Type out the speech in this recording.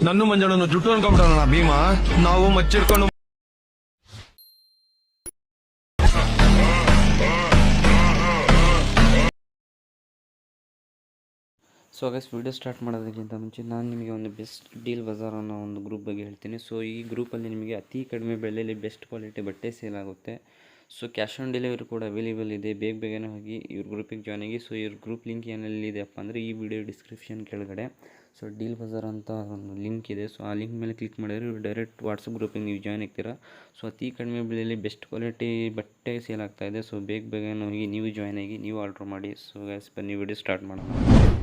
ನನ್ನು ಮಂಜಣ್ಣನು ಜುಟ್ಟು ಅನ್ಕೊಂಡ್ಬಿಟ್ಟಣ ಭೀಮಾ. ನಾವು ಮಚ್ಚಿಡ್ಕೊಂಡು ಸೊ ಗೈಸ್, ವಿಡಿಯೋ ಸ್ಟಾರ್ಟ್ ಮಾಡೋದಕ್ಕಿಂತ ಮುಂಚೆ ನಾನು ನಿಮಗೆ ಒಂದು ಬೆಸ್ಟ್ ಡೀಲ್ ಬಜಾರ್ ಅನ್ನೋ ಒಂದು ಗ್ರೂಪ್ ಬಗ್ಗೆ ಹೇಳ್ತೀನಿ. ಸೊ ಈ ಗ್ರೂಪಲ್ಲಿ ನಿಮಗೆ ಅತಿ ಕಡಿಮೆ ಬೆಲೆಯಲ್ಲಿ ಬೆಸ್ಟ್ ಕ್ವಾಲಿಟಿ ಬಟ್ಟೆ ಸೇಲ್ ಆಗುತ್ತೆ. ಸೊ ಕ್ಯಾಶ್ ಆನ್ ಡೆಲಿವರಿ ಕೂಡ ಅವೈಲೇಬಲ್ ಇದೆ. ಬೇಗನೆ ಹೋಗಿ ಇವ್ರ ಗ್ರೂಪಿಗೆ ಜಾಯ್ನ್ ಆಗಿ. ಸೊ ಇವ್ರ ಗ್ರೂಪ್ ಲಿಂಕ್ ಏನೆಲ್ಲಿದೆಯಪ್ಪ ಅಂದರೆ ಈ ವಿಡಿಯೋ ಡಿಸ್ಕ್ರಿಪ್ಷನ್ ಕೆಳಗಡೆ ಸೊ ಡೀಲ್ ಬಜಾರ್ ಅಂತ ಒಂದು ಲಿಂಕ್ ಇದೆ. ಸೊ ಆ ಲಿಂಕ್ ಮೇಲೆ ಕ್ಲಿಕ್ ಮಾಡಿದರೆ ಇವ್ರು ಡೈರೆಕ್ಟ್ ವಾಟ್ಸಪ್ ಗ್ರೂಪಿಗೆ ನೀವು ಜಾಯ್ನ್ ಆಗ್ತೀರಾ. ಸೊ ಅತಿ ಕಡಿಮೆ ಬೆಲೆಯಲ್ಲಿ ಬೆಸ್ಟ್ ಕ್ವಾಲಿಟಿ ಬಟ್ಟೆ ಸೇಲ್ ಆಗ್ತಾಯಿದೆ. ಸೊ ಬೇಗನೆ ಹೋಗಿ ನೀವು ಜಾಯ್ನ್ ಆಗಿ ನೀವು ಆರ್ಡ್ರ್ ಮಾಡಿ. ಸೊ ಗೈಸ್, ಬನ್ನಿ ವಿಡಿಯೋ ಸ್ಟಾರ್ಟ್ ಮಾಡೋಣ.